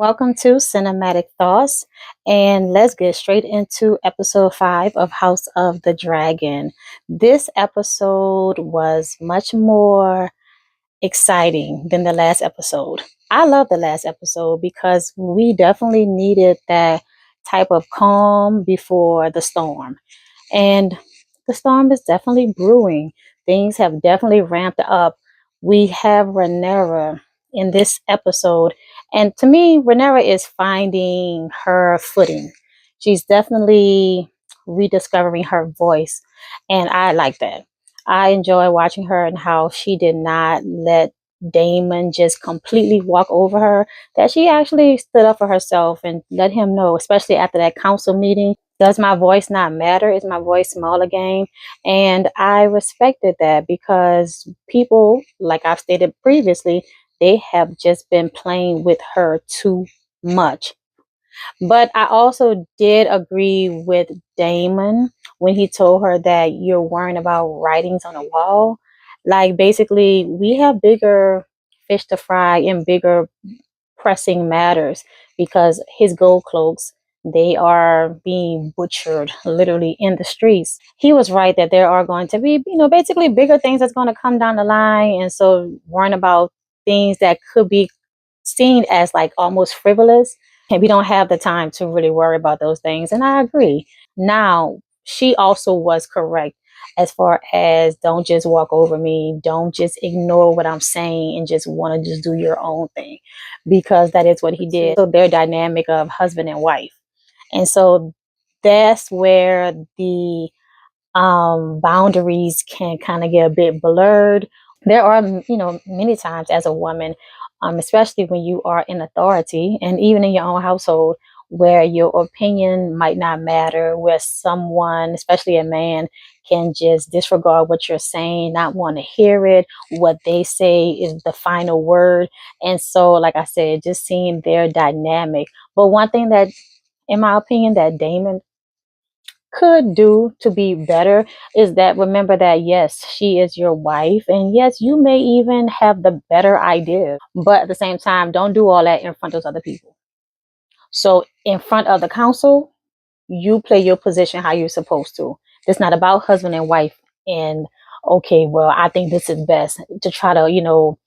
Welcome to Cinematic Thoughts, and let's get straight into episode 5 of House of the Dragon. This episode was much more exciting than the last episode. I love the last episode because we definitely needed that type of calm before the storm. And the storm is definitely brewing. Things have definitely ramped up. We have Rhaenyra in this episode. And to me, Rhaenyra is finding her footing. She's definitely rediscovering her voice. And I like that. I enjoy watching her and how she did not let Damon just completely walk over her, that she actually stood up for herself and let him know, especially after that council meeting. Does my voice not matter? Is my voice small again? And I respected that because people, like I've stated previously, they have just been playing with her too much. But I also did agree with Damon when he told her that you're worrying about writings on the wall. Like, basically, we have bigger fish to fry and bigger pressing matters because his gold cloaks, they are being butchered literally in the streets. He was right that there are going to be, basically bigger things that's going to come down the line. And so worrying about things that could be seen as like almost frivolous, and we don't have the time to really worry about those things. And I agree. Now, she also was correct as far as don't just walk over me, don't just ignore what I'm saying and just want to just do your own thing, because that is what he did. So their dynamic of husband and wife. And so that's where the boundaries can kind of get a bit blurred. There are, many times as a woman, especially when you are in authority and even in your own household, where your opinion might not matter, where someone, especially a man, can just disregard what you're saying, not want to hear it. What they say is the final word. And so, like I said, just seeing their dynamic. But one thing that, in my opinion, that Damon could do to be better is that remember that yes, she is your wife, and yes, you may even have the better idea, but at the same time, don't do all that in front of other people. So in front of the council, you play your position how you're supposed to. It's not about husband and wife and okay, well, I think this is best, to try to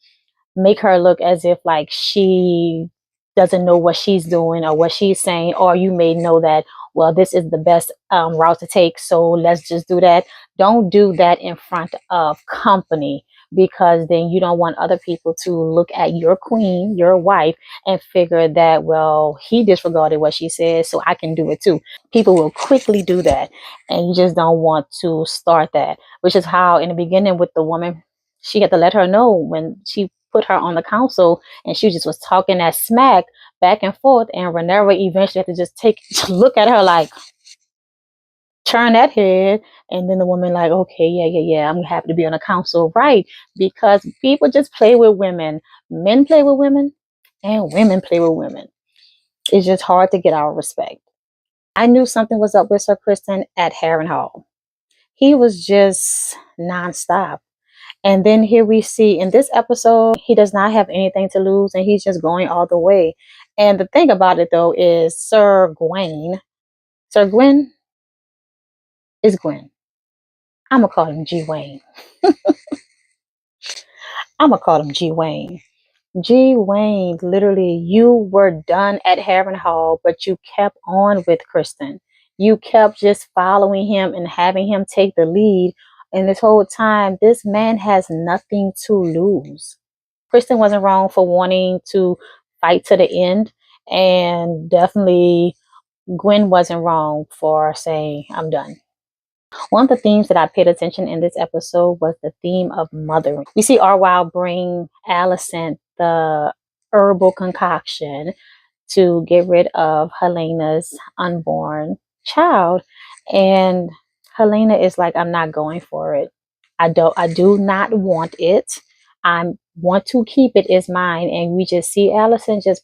make her look as if like she doesn't know what she's doing or what she's saying, or you may know that, well, this is the best route to take, so let's just do that. Don't do that in front of company, because then you don't want other people to look at your queen, your wife, and figure that, well, he disregarded what she said, so I can do it too. People will quickly do that, and you just don't want to start that, which is how in the beginning with the woman, she had to let her know when she put her on the council and she just was talking that smack back and forth, and Rhaenyra eventually had to just take look at her like, turn that head, and then the woman like, okay, yeah, I'm happy to be on a council, right? Because people just play with women, men play with women, and women play with women. It's just hard to get our respect. I knew something was up with Sir Kristen at Harrenhal. He was just nonstop. And then here we see in this episode, he does not have anything to lose and he's just going all the way. And the thing about it though is Sir Gwen is Gwen. I'm going to call him G Wayne. I'm going to call him G Wayne. G Wayne, literally, you were done at Harrenhal, but you kept on with Kristen. You kept just following him and having him take the lead. And this whole time, this man has nothing to lose. Kristen wasn't wrong for wanting to fight to the end. And definitely Gwen wasn't wrong for saying, I'm done. One of the themes that I paid attention in this episode was the theme of mothering. We see Arwyle bring Alicent the herbal concoction to get rid of Helena's unborn child. And Helena is like, I'm not going for it. I do not want it. I want to keep it as mine. And we just see Alicent just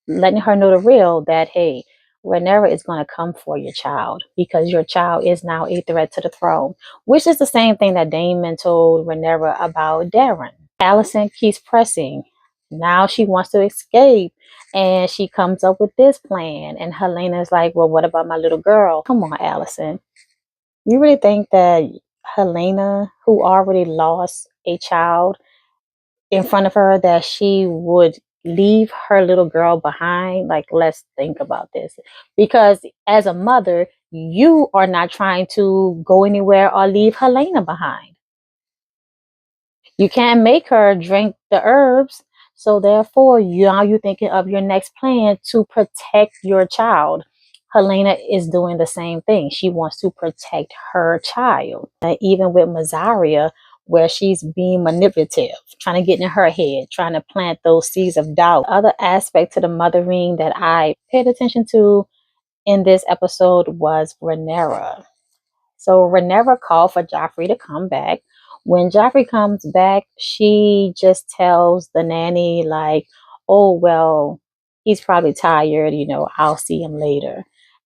letting her know the real that, hey, Rhaenyra is going to come for your child because your child is now a threat to the throne, which is the same thing that Daemon told Rhaenyra about Darren. Alicent keeps pressing. Now she wants to escape. And she comes up with this plan. And Helena's like, well, what about my little girl? Come on, Allison. You really think that Helena, who already lost a child in front of her, that she would leave her little girl behind? Like, let's think about this. Because as a mother, you are not trying to go anywhere or leave Helena behind. You can't make her drink the herbs. So therefore, now you're thinking of your next plan to protect your child. Helena is doing the same thing. She wants to protect her child. Even with Mazaria, where she's being manipulative, trying to get in her head, trying to plant those seeds of doubt. Other aspect to the mothering that I paid attention to in this episode was Rhaenyra. So Rhaenyra called for Joffrey to come back. When Joffrey comes back, she just tells the nanny, like, oh, well, he's probably tired, I'll see him later.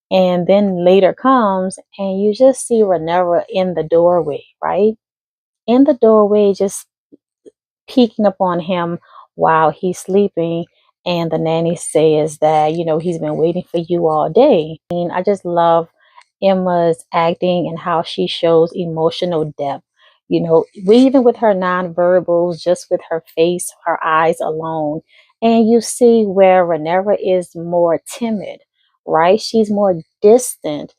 And then later comes, and you just see Rhaenyra in the doorway, right? In the doorway, just peeking upon him while he's sleeping. And the nanny says that, he's been waiting for you all day. And I just love Emma's acting and how she shows emotional depth. Even with her nonverbals, just with her face, her eyes alone. And you see where Rhaenyra is more timid, right? She's more distant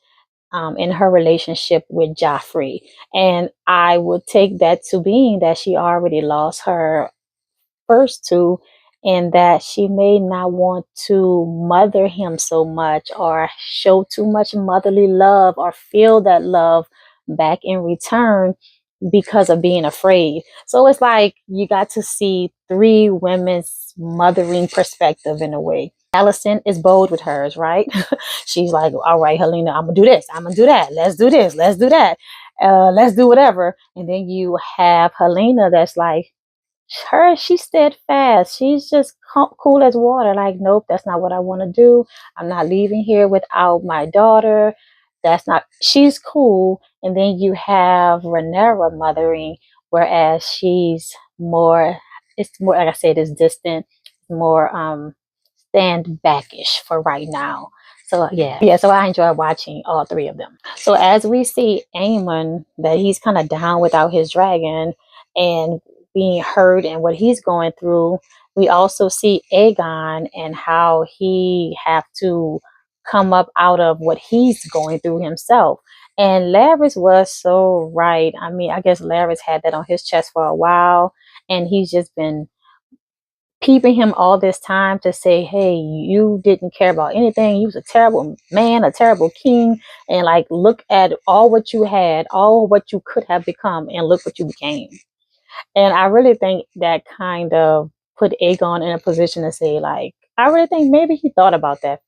in her relationship with Joffrey. And I would take that to being that she already lost her first two, and that she may not want to mother him so much or show too much motherly love or feel that love back in return because of being afraid. So it's like you got to see three women's mothering perspective in a way. Allison is bold with hers, right? She's like, all right, Helena, I'm gonna do this, I'm gonna do that, let's do this, let's do that, let's do whatever. And then you have Helena that's like, she's steadfast. She's just cool as water. Like, nope, that's not what I want to do. I'm not leaving here without my daughter. That's not, she's cool. And then you have Rhaenyra mothering, whereas she's more, it's more, like I said, it's distant, more stand backish for right now. So yeah, so I enjoy watching all three of them. So as we see Aemon, that he's kind of down without his dragon and being hurt and what he's going through, we also see Aegon and how he have to come up out of what he's going through himself. And Larys was so right. I mean, I guess Larys had that on his chest for a while, and he's just been peeping him all this time to say, hey, you didn't care about anything. You was a terrible man, a terrible king. And like, look at all what you had, all what you could have become, and look what you became. And I really think that kind of put Aegon in a position to say, like, I really think maybe he thought about that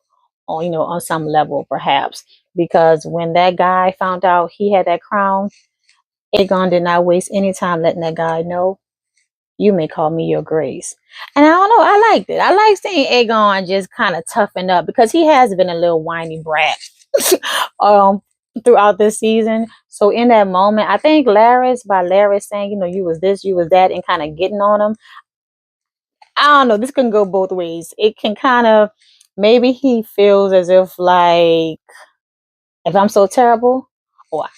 on, on some level, perhaps, because when that guy found out he had that crown, Aegon did not waste any time letting that guy know, you may call me your grace. And I don't know, I liked it. I like seeing Aegon just kind of toughen up, because he has been a little whiny brat um throughout this season. So in that moment, I think Larys saying, you was this, you was that, and kind of getting on him. I don't know, this can go both ways. It can kind of, maybe he feels as if like, if I'm so terrible, well,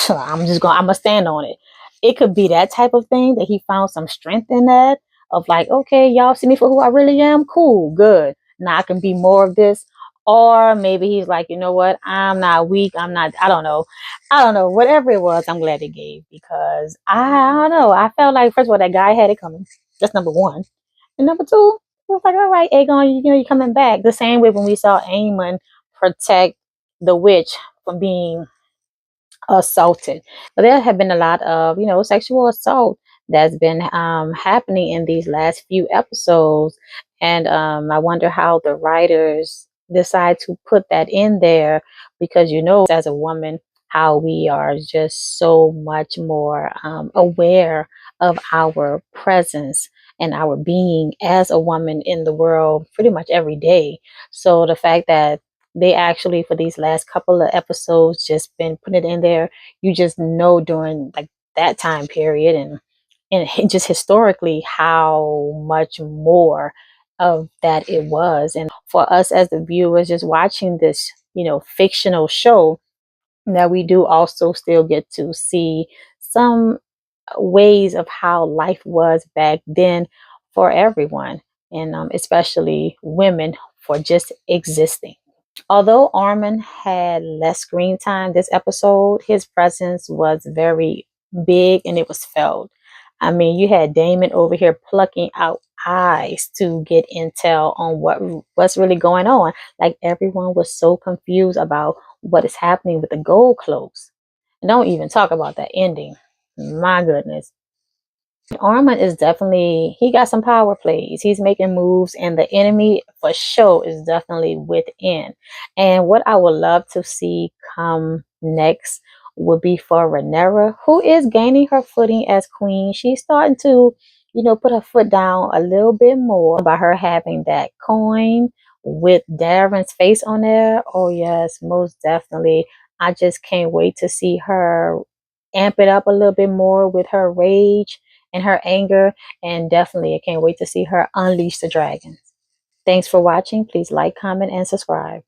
I'm gonna stand on it. It could be that type of thing, that he found some strength in that, of like, okay, y'all see me for who I really am. Cool, good. Now I can be more of this. Or maybe he's like, you know what? I'm not weak. I'm not, I don't know. I don't know. Whatever it was, I'm glad it gave, because I don't know. I felt like, first of all, that guy had it coming. That's number one. And number two, I was like, all right, Aegon, you're coming back. The same way when we saw Aemon protect the witch from being assaulted. But there have been a lot of, sexual assault that's been happening in these last few episodes. And I wonder how the writers decide to put that in there, because, as a woman, how we are just so much more aware of our presence and our being as a woman in the world pretty much every day. So the fact that they actually, for these last couple of episodes, just been putting it in there, you just know during like that time period, and just historically how much more of that it was. And for us as the viewers just watching this, fictional show, that we do also still get to see some ways of how life was back then for everyone, and especially women, for just existing. Although Ormond had less screen time this episode, his presence was very big and it was felt. I mean, you had Damon over here plucking out eyes to get intel on what's really going on. Like everyone was so confused about what is happening with the gold clothes. And don't even talk about that ending. My goodness. Armand is definitely, he got some power plays. He's making moves, and the enemy for sure is definitely within. And what I would love to see come next would be for Rhaenyra, who is gaining her footing as queen. She's starting to, put her foot down a little bit more by her having that coin with Darren's face on there. Oh yes, most definitely. I just can't wait to see her amp it up a little bit more with her rage and her anger. And definitely, I can't wait to see her unleash the dragons. Thanks for watching. Please like, comment, and subscribe.